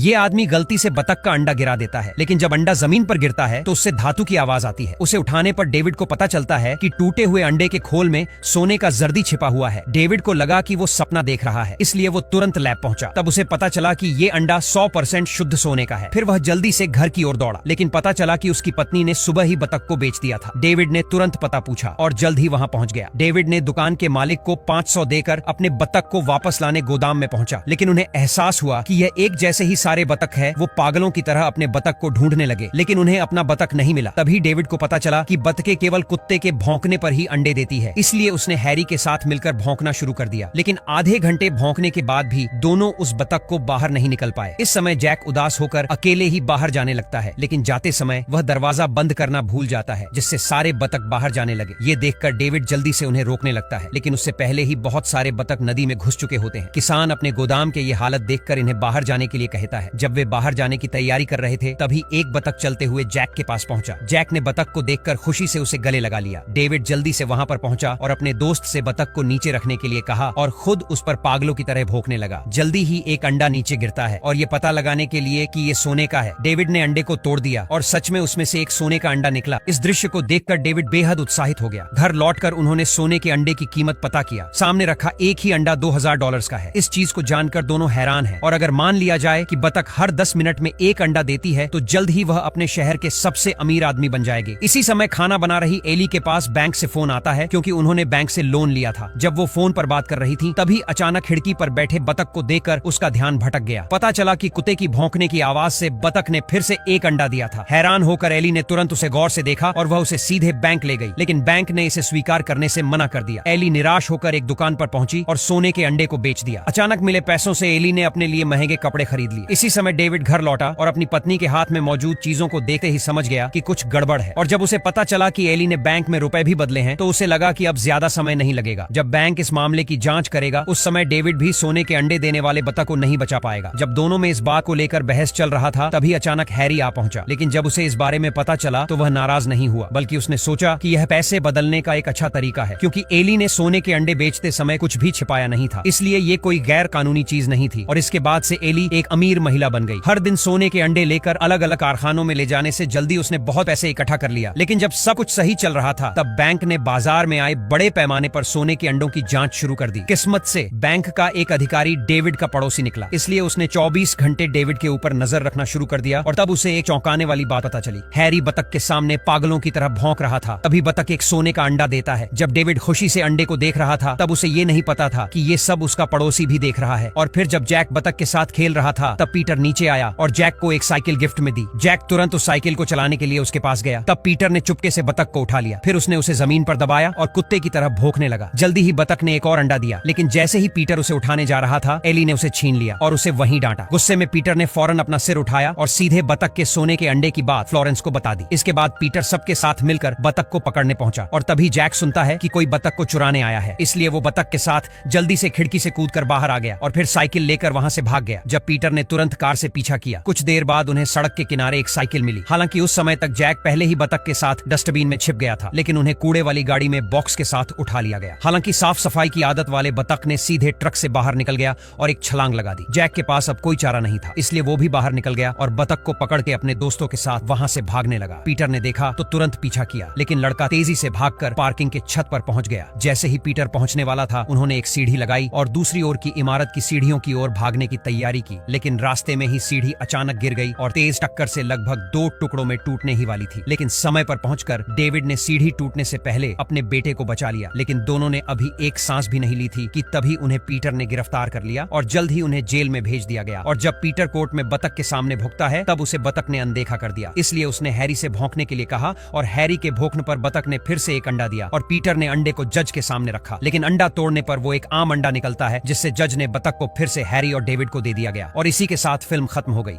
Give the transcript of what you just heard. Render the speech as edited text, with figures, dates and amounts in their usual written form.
ये आदमी गलती से बतख का अंडा गिरा देता है, लेकिन जब अंडा जमीन पर गिरता है तो उससे धातु की आवाज आती है। उसे उठाने पर डेविड को पता चलता है कि टूटे हुए अंडे के खोल में सोने का जर्दी छिपा हुआ है। डेविड को लगा कि वो सपना देख रहा है, इसलिए वो तुरंत लैब पहुंचा। तब उसे पता चला कि ये अंडा 100% शुद्ध सोने का है। फिर वह जल्दी से घर की ओर दौड़ा, लेकिन पता चला कि उसकी पत्नी ने सुबह ही बतख को बेच दिया था। डेविड ने तुरंत पता पूछा और जल्द ही वहां पहुंच गया। डेविड ने दुकान के मालिक को 500 देकर अपने बतख को वापस लाने गोदाम में पहुंचा, लेकिन उन्हें एहसास हुआ कि यह एक जैसे ही सारे बतख है। वो पागलों की तरह अपने बतख को ढूंढने लगे, लेकिन उन्हें अपना बतख नहीं मिला। तभी डेविड को पता चला कि बतखें केवल कुत्ते के भौंकने पर ही अंडे देती है, इसलिए उसने हैरी के साथ मिलकर भौंकना शुरू कर दिया। लेकिन आधे घंटे भौंकने के बाद भी दोनों उस बतख को बाहर नहीं निकल पाए। इस समय जैक उदास होकर अकेले ही बाहर जाने लगता है, लेकिन जाते समय वह दरवाजा बंद करना भूल जाता है, जिससे सारे बतख बाहर जाने लगे। ये देखकर डेविड जल्दी से उन्हें रोकने लगता है, लेकिन उससे पहले ही बहुत सारे बतख नदी में घुस चुके होते हैं। किसान अपने गोदाम के ये हालत देखकर इन्हें बाहर जाने के लिए कहता है। जब वे बाहर जाने की तैयारी कर रहे थे, तभी एक बतख चलते हुए जैक के पास पहुंचा। जैक ने बतख को देखकर खुशी से उसे गले लगा लिया। डेविड जल्दी से वहां पर पहुंचा और अपने दोस्त से बतख को नीचे रखने के लिए कहा और खुद उस पर पागलों की तरह भौंकने लगा। जल्दी ही एक अंडा नीचे गिरता है और ये पता लगाने के लिए कि ये सोने का है, डेविड ने अंडे को तोड़ दिया और सच में उसमें से एक सोने का अंडा निकला। इस दृश्य को देखकर डेविड बेहद उत्साहित हो गया। घर लौटकर उन्होंने सोने के अंडे की कीमत पता किया। सामने रखा एक ही अंडा $2000 का है। इस चीज को जानकर दोनों हैरान हैं, और अगर मान लिया जाए कि बतख हर 10 मिनट में एक अंडा देती है, तो जल्द ही वह अपने शहर के सबसे अमीर आदमी बन जाएगी। इसी समय खाना बना रही एली के पास बैंक से फोन आता है, क्योंकि उन्होंने बैंक से लोन लिया था। जब वो फोन पर बात कर रही थी, तभी अचानक खिड़की पर बैठे बतख को देखकर उसका ध्यान भटक गया। पता चला कि कुत्ते की भौंकने की आवाज से बतख ने फिर से एक अंडा दिया था। हैरान होकर एली ने तुरंत उसे गौर से देखा और वह उसे सीधे बैंक ले गई, लेकिन बैंक ने इसे स्वीकार करने से मना कर दिया। एली निराश होकर एक दुकान पर पहुंची और सोने के अंडे को बेच दिया। अचानक मिले पैसों से एली ने अपने लिए महंगे कपड़े खरीद लिए। इसी समय डेविड घर लौटा और अपनी पत्नी के हाथ में मौजूद चीजों को देखते ही समझ गया कि कुछ गड़बड़ है। और जब उसे पता चला कि एली ने बैंक में रुपए भी बदले हैं, तो उसे लगा कि अब ज्यादा समय नहीं लगेगा। जब बैंक इस मामले की जांच करेगा, उस समय डेविड भी सोने के अंडे देने वाले बतख को नहीं बचा पाएगा। जब दोनों में इस बात को लेकर बहस चल रहा था, तभी अचानक हैरी आ पहुंचा। लेकिन जब उसे इस बारे में पता चला, तो वह नाराज नहीं हुआ, बल्कि उसने सोचा कि यह पैसे बदलने का एक अच्छा तरीका है, क्योंकि एली ने सोने के अंडे बेचते समय कुछ भी छिपाया नहीं था, इसलिए ये कोई गैर कानूनी चीज नहीं थी। और इसके बाद से एली एक अमीर महिला बन गई। हर दिन सोने के अंडे लेकर अलग अलग कारखानों में ले जाने से जल्दी उसने बहुत पैसे इकट्ठा कर लिया। लेकिन जब सब कुछ सही चल रहा था, तब बैंक ने बाजार में आए बड़े पैमाने पर सोने के अंडों की जांच शुरू कर दी। किस्मत से बैंक का एक अधिकारी डेविड का पड़ोसी निकला, इसलिए उसने 24 घंटे डेविड के ऊपर नजर रखना शुरू कर दिया। और तब उसे एक चौंकाने वाली बात पता चली। हैरी बतख के सामने पागलों की तरह भौंक रहा था। तभी बतख एक सोने का अंडा देता है। जब डेविड खुशी से अंडे को देख रहा था, तब उसे ये नहीं पता था कि ये सब उसका पड़ोसी भी देख रहा है। और फिर जब जैक बतख के साथ खेल रहा था, तब पीटर नीचे आया और जैक को एक साइकिल गिफ्ट में दी। जैक तुरंत उस साइकिल को चलाने के लिए उसके पास गया। तब पीटर ने चुपके से बतख को उठा लिया। फिर उसने उसे जमीन पर दबाया और कुत्ते की तरह भौंकने लगा। जल्दी ही बतख ने एक और अंडा दिया, लेकिन जैसे ही पीटर उसे उठाने जा रहा था, एली ने उसे छीन लिया और उसे वहीं डांटा। गुस्से में पीटर ने फौरन अपना सिर उठाया और सीधे बतख के सोने के अंडे की बात फ्लोरेंस को बता दी। इसके बाद पीटर सबके साथ मिलकर बतख को पकड़ने पहुंचा, और तभी जैक सुनता है कि कोई बतख को चुराने आया है, इसलिए वो बतख के साथ जल्दी से खिड़की से कूदकर बाहर आ गया और फिर साइकिल लेकर वहां से भाग गया। जब पीटर ने तुरंत कार से पीछा किया, कुछ देर बाद उन्हें सड़क के किनारे एक साइकिल मिली। हालांकि उस समय तक जैक पहले ही बतख के साथ डस्टबिन में छिप गया था, लेकिन उन्हें कूड़े वाली गाड़ी में बॉक्स के साथ उठा लिया गया। हालांकि साफ सफाई की आदत वाले बतख ने सीधे ट्रक से बाहर निकल गया और एक छलांग लगा दी। जैक के पास अब कोई चारा नहीं था, इसलिए वो भी बाहर निकल गया और बतख को पकड़ के अपने दोस्तों के साथ वहां से भागने लगा। पीटर ने देखा तो तुरंत पीछा किया, लेकिन लड़का तेजी से भागकर पार्किंग के छत पर पहुंच गया। जैसे ही पीटर पहुंचने वाला था, उन्होंने एक सीढ़ी लगाई और दूसरी ओर की इमारत की सीढ़ियों की ओर भागने की तैयारी की, लेकिन रास्ते में ही सीढ़ी अचानक गिर गई और तेज टक्कर से लगभग 2 टुकड़ों में टूटने ही वाली थी। लेकिन समय पर पहुंचकर डेविड ने सीढ़ी टूटने से पहले अपने बेटे को बचा लिया। लेकिन दोनों ने अभी एक सांस भी नहीं ली थी कि तभी उन्हें पीटर ने गिरफ्तार कर लिया और जल्द ही उन्हें जेल में भेज दिया गया। और जब पीटर कोर्ट में बतख के सामने भुगता है, तब उसे बतख ने अनदेखा कर दिया। इसलिए उसने हैरी से भौंकने के लिए कहा और हैरी के भौंकने पर बतख ने फिर से एक अंडा दिया और पीटर ने अंडे को जज के सामने रखा। लेकिन अंडा तोड़ने पर वो एक आम अंडा निकलता है, जिससे जज ने बतख को फिर से हैरी और डेविड को दे दिया गया। और इसी के साथ फिल्म खत्म हो गई।